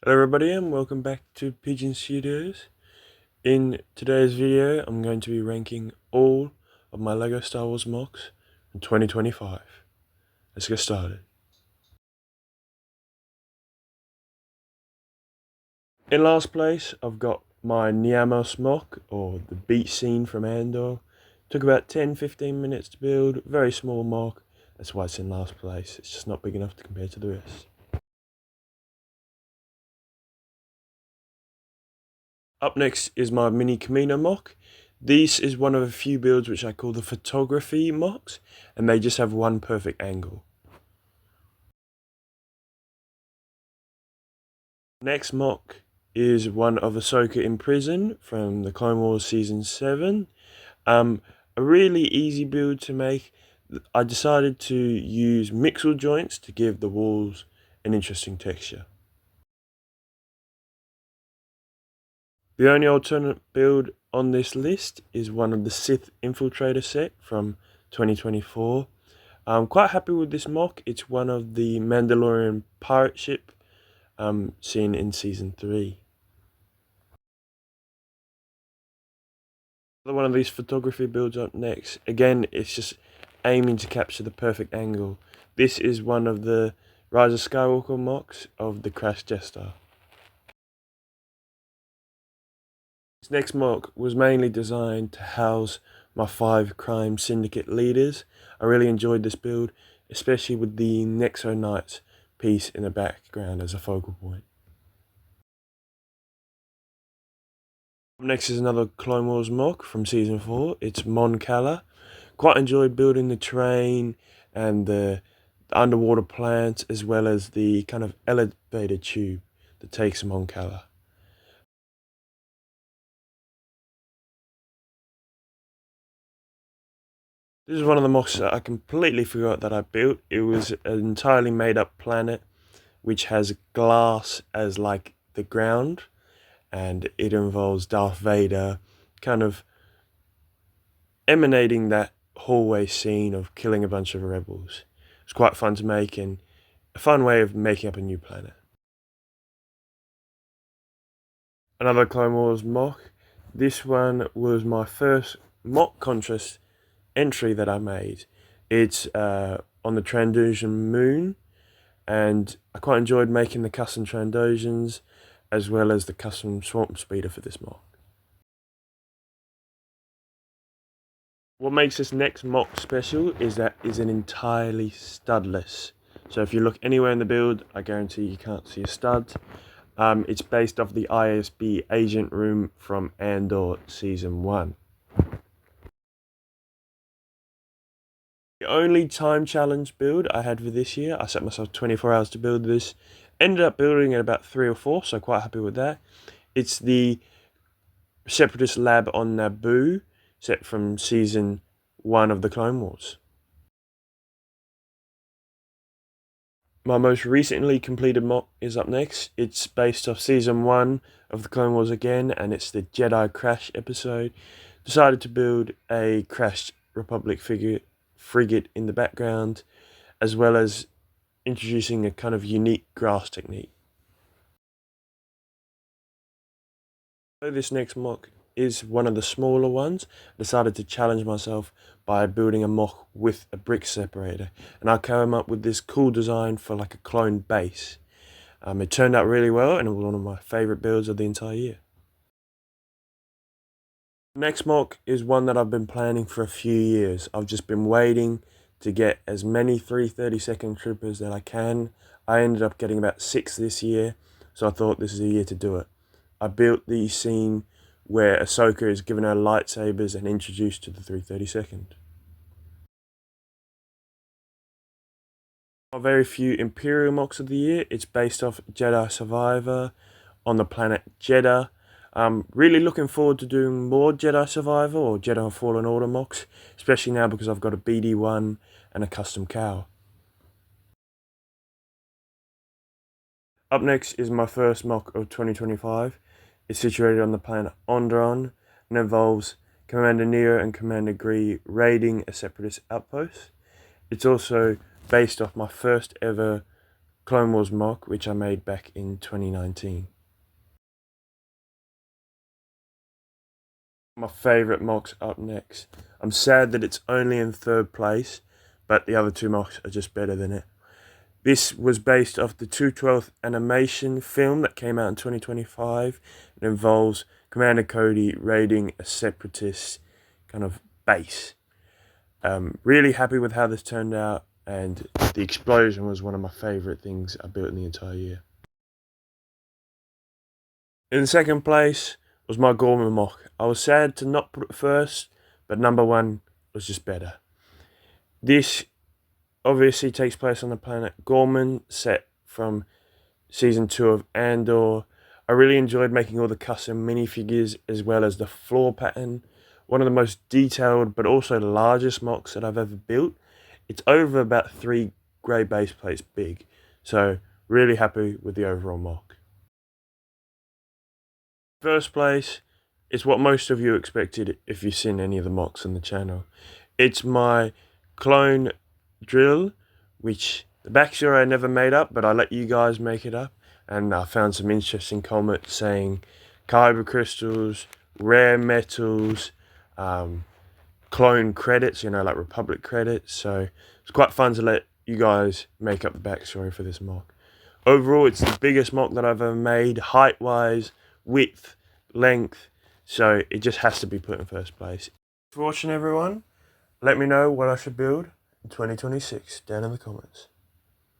Hello everybody and welcome back to Pigeon Studios. In today's video I'm going to be ranking all of my LEGO Star Wars Mocs in 2025. Let's get started. In last place I've got my Niamos Moc, or the beach scene from Andor. Took about 10-15 minutes to build, very small Moc, that's why it's in last place. It's just not big enough to compare to the rest. Up next is my mini Camino Moc. This is one of a few builds which I call the photography Mocs, and they just have one perfect angle. Next Moc is one of Ahsoka in prison from the Clone Wars Season 7. A really easy build to make. I decided to use mixel joints to give the walls an interesting texture. The only alternate build on this list is one of the Sith Infiltrator set from 2024. I'm quite happy with this Moc. It's one of the Mandalorian pirate ship seen in Season 3. Another one of these photography builds up next. Again, it's just aiming to capture the perfect angle. This is one of the Rise of Skywalker Mocs of the Crash Jester. This next Moc was mainly designed to house my 5 crime syndicate leaders. I really enjoyed this build, especially with the Nexo Knights piece in the background as a focal point. Up next is another Clone Wars Moc from Season 4. It's Mon Cala. Quite enjoyed building the terrain and the underwater plants, as well as the kind of elevator tube that takes Mon Cala. This is one of the Mocs that I completely forgot that I built. It was an entirely made up planet which has glass as like the ground, and it involves Darth Vader kind of emanating that hallway scene of killing a bunch of rebels. It's quite fun to make and a fun way of making up a new planet. Another Clone Wars Moc. This one was my first Moc contrast entry that I made. It's on the Trandoshan moon, and I quite enjoyed making the custom Trandoshans as well as the custom swamp speeder for this Moc. What makes this next Moc special is that it's an entirely studless. So if you look anywhere in the build, I guarantee you can't see a stud. It's based off the ISB agent room from Andor Season 1. The only time challenge build I had for this year, I set myself 24 hours to build this. Ended up building it about 3 or 4, so quite happy with that. It's the Separatist lab on Naboo, set from Season 1 of the Clone Wars. My most recently completed Moc is up next. It's based off Season 1 of the Clone Wars again, and it's the Jedi Crash episode. Decided to build a crashed Republic frigate in the background, as well as introducing a kind of unique grass technique. So this next Moc is one of the smaller ones. I decided to challenge myself by building a Moc with a brick separator, and I came up with this cool design for like a clone base. It turned out really well, and it was one of my favourite builds of the entire year. Next Moc is one that I've been planning for a few years. I've just been waiting to get as many 330-second troopers that I can. I ended up getting about 6 this year, so I thought this is the year to do it. I built the scene where Ahsoka is given her lightsabers and introduced to the 332nd. Very few Imperial Mocs of the year. It's based off Jedi Survivor on the planet Jeddah. Really looking forward to doing more Jedi Survivor or Jedi Fallen Order Mocs, especially now because I've got a BD1 and a custom cow. Up next is my first Moc of 2025. It's situated on the planet Onderon and involves Commander Neo and Commander Gree raiding a Separatist outpost. It's also based off my first ever Clone Wars mock, which I made back in 2019. My favourite mocks up next. I'm sad that it's only in third place, but the other two mocks are just better than it. This was based off the 2/12 animation film that came out in 2025. It involves Commander Cody raiding a separatist kind of base. Really happy with how this turned out, and the explosion was one of my favourite things I built in the entire year. In second place was my Gorman mock. I was sad to not put it first, but number one was just better. This obviously takes place on the planet Gorman, set from season 2 of Andor. I really enjoyed making all the custom minifigures as well as the floor pattern. One of the most detailed but also the largest mocks that I've ever built. It's over about 3 grey base plates big, so really happy with the overall mock. First place is what most of you expected if you've seen any of the mocks on the channel. It's my clone drill, which the backstory I never made up, but I let you guys make it up. And I found some interesting comments saying kyber crystals, rare metals, clone credits, like Republic credits. So it's quite fun to let you guys make up the backstory for this mock. Overall, it's the biggest mock that I've ever made, height-wise, width, length, so it just has to be put in first place. Thanks for watching, everyone. Let me know what I should build in 2026 down in the comments.